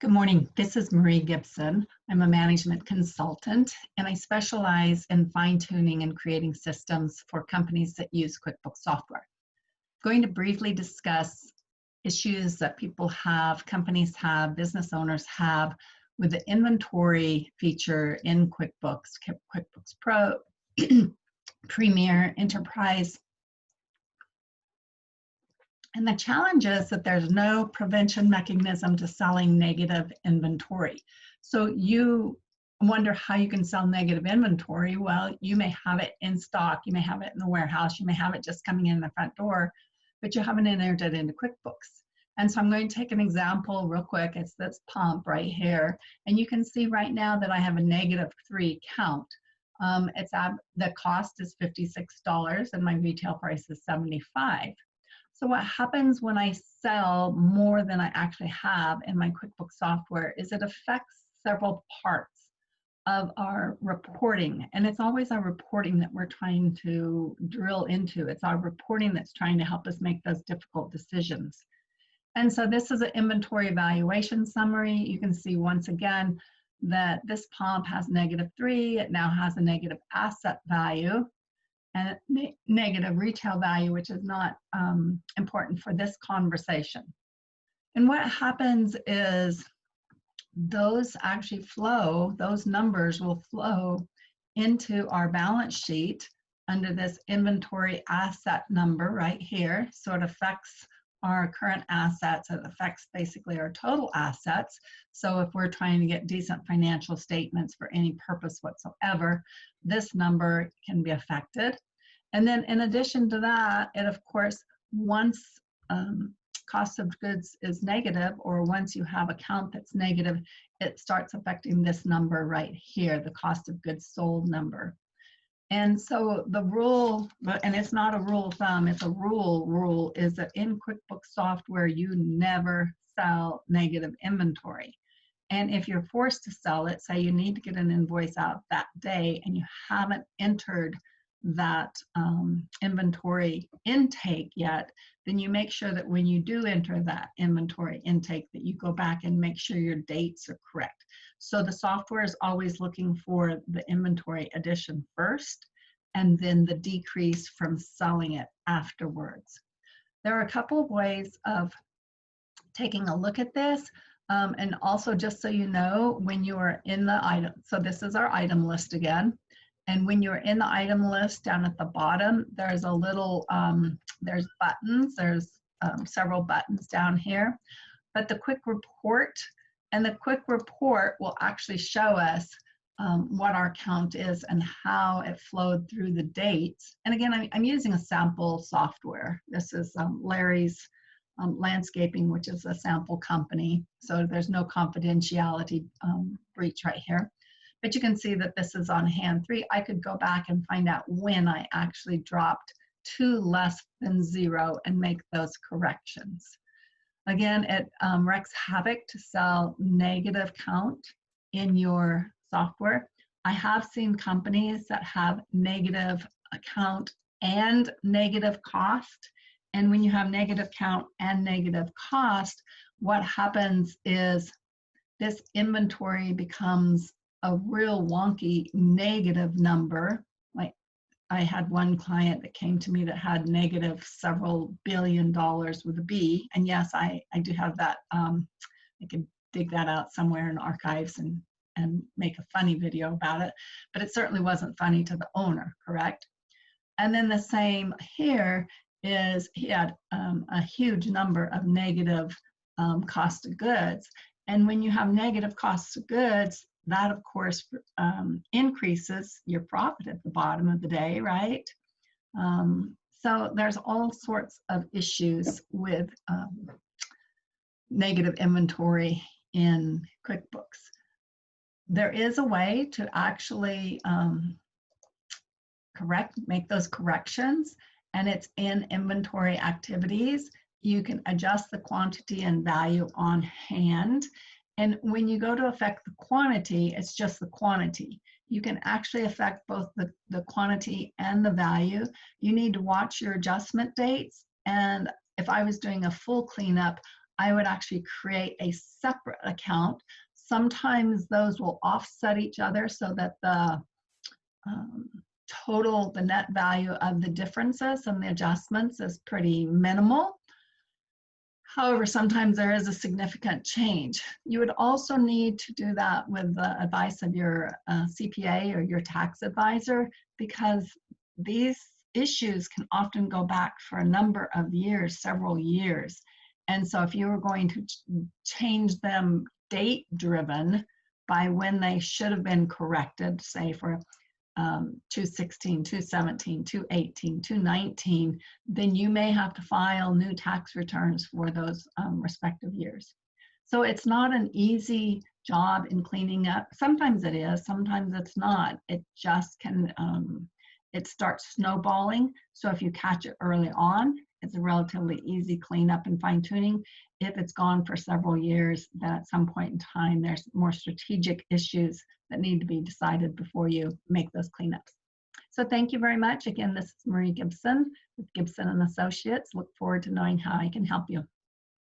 Good morning. This is Marie Gibson. I'm a management consultant, and I specialize in fine-tuning and creating systems for companies that use QuickBooks software. I'm going to briefly discuss issues that people have, companies have, business owners have with the inventory feature in QuickBooks, QuickBooks Pro, Premier, Enterprise. And the challenge is that there's no prevention mechanism to selling negative inventory. So you wonder how you can sell negative inventory. Well, you may have it in stock, you may have it in the warehouse, you may have it just coming in the front door, but you haven't entered it into QuickBooks. And so I'm going to take an example real quick. It's this pump right here. And you can see right now that I have a -3 count. The cost is $56 and my retail price is $75. So what happens when I sell more than I actually have in my QuickBooks software is it affects several parts of our reporting. And it's always our reporting that we're trying to drill into. It's our reporting that's trying to help us make those difficult decisions. And so this is an inventory evaluation summary. You can see once again that this pump has -3. It now has a negative asset value and negative retail value, which is not important for this conversation. And what happens is those actually flow, those numbers will flow into our balance sheet under this inventory asset number right here. So it affects our current assets. It affects basically our total assets. So if we're trying to get decent financial statements for any purpose whatsoever, this number can be affected. And then in addition to that, it of course, once cost of goods is negative, or once you have a count that's negative, it starts affecting this number right here, the cost of goods sold number. And so the rule, and it's not a rule of thumb, it's a rule is that in QuickBooks software, you never sell negative inventory. And if you're forced to sell it, say you need to get an invoice out that day and you haven't entered that inventory intake yet, then you make sure that when you do enter that inventory intake that you go back and make sure your dates are correct. So the software is always looking for the inventory addition first and then the decrease from selling it afterwards. There are a couple of ways of taking a look at this. And also just so you know, when you are in the item, so this is our item list again. And when you're in the item list down at the bottom, there's a little, there's buttons, there's several buttons down here. But the quick report, and the quick report will actually show us what our count is and how it flowed through the dates. And again, I'm using a sample software. This is Larry's Landscaping, which is a sample company. So there's no confidentiality breach right here. But you can see that this is on hand 3. I could go back and find out when I actually dropped to less than 0 and make those corrections. Again, it wreaks havoc to sell negative count in your software. I have seen companies that have negative count and negative cost. And when you have negative count and negative cost, what happens is this inventory becomes a real wonky negative number. Like I had one client that came to me that had negative several billion dollars with a B. And yes, I do have that. I could dig that out somewhere in archives and make a funny video about it, but it certainly wasn't funny to the owner, correct? And then the same here is he had a huge number of negative cost of goods. And when you have negative costs of goods, that of course increases your profit at the bottom of the day, right? So there's all sorts of issues with negative inventory in QuickBooks. There is a way to actually make those corrections, and it's in inventory activities. You can adjust the quantity and value on hand. And when you go to affect the quantity, it's just the quantity. You can actually affect both the quantity and the value. You need to watch your adjustment dates. And if I was doing a full cleanup, I would actually create a separate account. Sometimes those will offset each other so that the total, the net value of the differences and the adjustments is pretty minimal. However, sometimes there is a significant change. You would also need to do that with the advice of your CPA or your tax advisor, because these issues can often go back for a number of years, several years. And so if you were going to change them date driven by when they should have been corrected, say for 216, 217, 218, 219, then you may have to file new tax returns for those respective years. So it's not an easy job in cleaning up. Sometimes it is, sometimes it's not. It just can, it starts snowballing. So if you catch it early on, it's a relatively easy cleanup and fine tuning. If it's gone for several years, then at some point in time, there's more strategic issues that need to be decided before you make those cleanups. So thank you very much. Again, this is Marie Gibson with Gibson and Associates. Look forward to knowing how I can help you.